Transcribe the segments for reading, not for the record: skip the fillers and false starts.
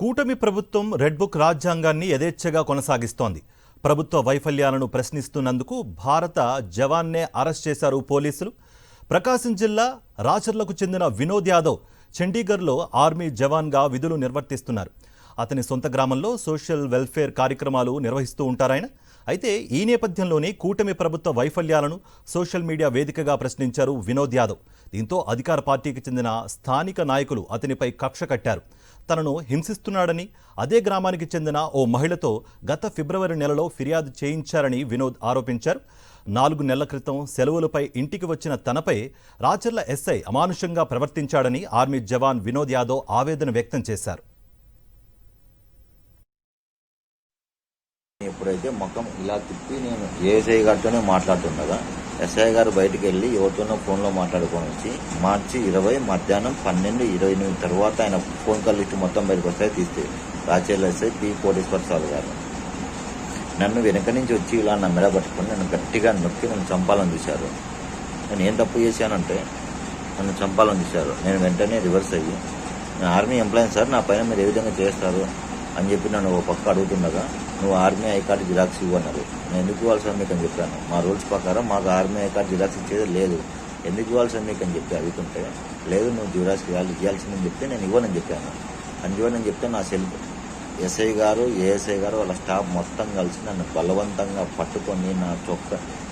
కూటమి ప్రభుత్వం red book రాజ్యాంగాన్ని యథేచ్ఛగా కొనసాగిస్తోంది. ప్రభుత్వ వైఫల్యాలను ప్రశ్నిస్తున్నందుకు భారత జవాన్నే అరెస్ట్ చేశారు పోలీసులు. ప్రకాశం జిల్లా రాచర్లకు చెందిన వినోద్ యాదవ్ చండీగఢ్లో ఆర్మీ జవాన్గా విధులు నిర్వర్తిస్తున్నారు. అతని సొంత గ్రామంలో సోషల్ వెల్ఫేర్ కార్యక్రమాలు నిర్వహిస్తూ ఉంటారాయన. అయితే ఈ నేపథ్యంలోనే కూటమి ప్రభుత్వ వైఫల్యాలను సోషల్ మీడియా వేదికగా ప్రశ్నించారు వినోద్ యాదవ్. దీంతో అధికార పార్టీకి చెందిన స్థానిక నాయకులు అతనిపై కక్ష కట్టారు. తనను హింసిస్తున్నాడని అదే గ్రామానికి చెందిన ఓ మహిళతో గత ఫిబ్రవరి నెలలో ఫిర్యాదు చేయించారని వినోద్ ఆరోపించారు. 4 నెలల క్రితం సెలవులపై ఇంటికి వచ్చిన తనపై రాచర్ల ఎస్ఐ అమానుషంగా ప్రవర్తించాడని ఆర్మీ జవాన్ వినోద్ యాదవ్ ఆవేదన వ్యక్తం చేశారు. ఎప్పుడైతే మొత్తం ఇలా తిప్పి నేను ఏఎస్ఐ గారితోనే మాట్లాడుతుండగా ఎస్ఐ గారు బయటికి వెళ్ళి ఎవరితోనో ఫోన్లో మాట్లాడుకొని వచ్చి మార్చి 20 మధ్యాహ్నం 12:29 తర్వాత ఆయన ఫోన్ కాల్ లిస్ట్ మొత్తం బయటకు వస్తాయి తీస్తే రాచర్ల ఎస్ఐ పి కోటేశ్వర గారు నన్ను వెనక నుంచి వచ్చి ఇలా నా మెడ పట్టుకొని నన్ను గట్టిగా నొక్కి నన్ను చంపాలని చూశారు. నేను ఏం తప్పు చేశానంటే నన్ను చంపాలని చూశారు. నేను వెంటనే రివర్స్ అయ్యి నేను ఆర్మీ ఎంప్లాయీ సార్, నా పైన మీరు ఏ విధంగా చేస్తారు అని చెప్పి నన్ను ఒక పక్క అడుగుతుండగా నువ్వు ఆర్మీ ఐ కార్డు జిరాక్స్ ఇవ్వన్నారు. నేను ఎందుకు ఇవ్వాలి సార్ మీకు అని చెప్పాను. మా రూల్స్ ప్రకారం మాకు ఆర్మీ ఐ కార్డు జిరాక్స్ ఇచ్చేది లేదు, ఎందుకు ఇవ్వాలి సార్ మీకు అని చెప్పి అడుగుతుంటే లేదు నువ్వు జిరాక్స్ ఇవ్వాల్సిందని చెప్తే నేను ఇవ్వనని చెప్పాను. అని చెప్తే నా ఎస్ఐ గారు ఏఎస్ఐ గారు వాళ్ళ స్టాఫ్ మొత్తం కలిసి నన్ను బలవంతంగా పట్టుకొని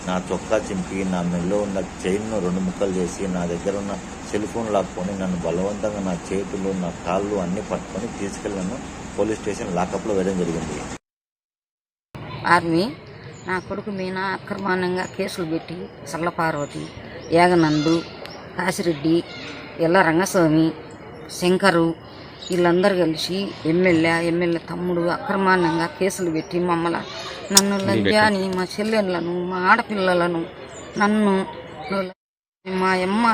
నా చొక్కా చింపి నా మెల్లో ఉన్న చైన్ను 2 ముక్కలు చేసి నా దగ్గర ఉన్న సెల్ ఫోన్ లాక్కొని నన్ను బలవంతంగా నా చేతులు నా కాళ్ళు అన్ని పట్టుకొని తీసుకెళ్ళి నన్ను పోలీస్ స్టేషన్ లాకప్లో వేయడం జరిగింది. ఆర్మీ నా కొడుకు మీద అక్రమానంగా కేసులు పెట్టి సల్లపార్వతి, యాగనందు, కాశిరెడ్డి, ఎల్ల రంగస్వామి, శంకరు వీళ్ళందరూ కలిసి ఎమ్మెల్యే తమ్ముడు అక్రమానంగా కేసులు పెట్టి నన్ను లంజాని, మా చెల్లెళ్ళను, మా ఆడపిల్లలను, నన్ను మా అమ్మ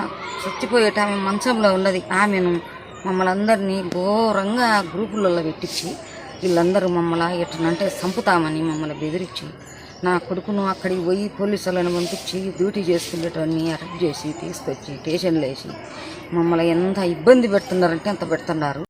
చచ్చిపోయేట ఆమె మంచంలో ఉన్నది ఆమెను మమ్మల్ని అందరినీ ఘోరంగా గ్రూపులలో పెట్టించి వీళ్ళందరూ మమ్మల్ని ఎట్లంటే చంపుతామని మమ్మల్ని బెదిరించి నా కొడుకును అక్కడికి పోయి పోలీసులను పంపించి డ్యూటీ చేసుకునేటన్ని అరెస్ట్ చేసి తీసుకొచ్చి స్టేషన్లో వేసి మమ్మల్ని ఎంత ఇబ్బంది పెడుతున్నారంటే అంత పెడుతున్నారు.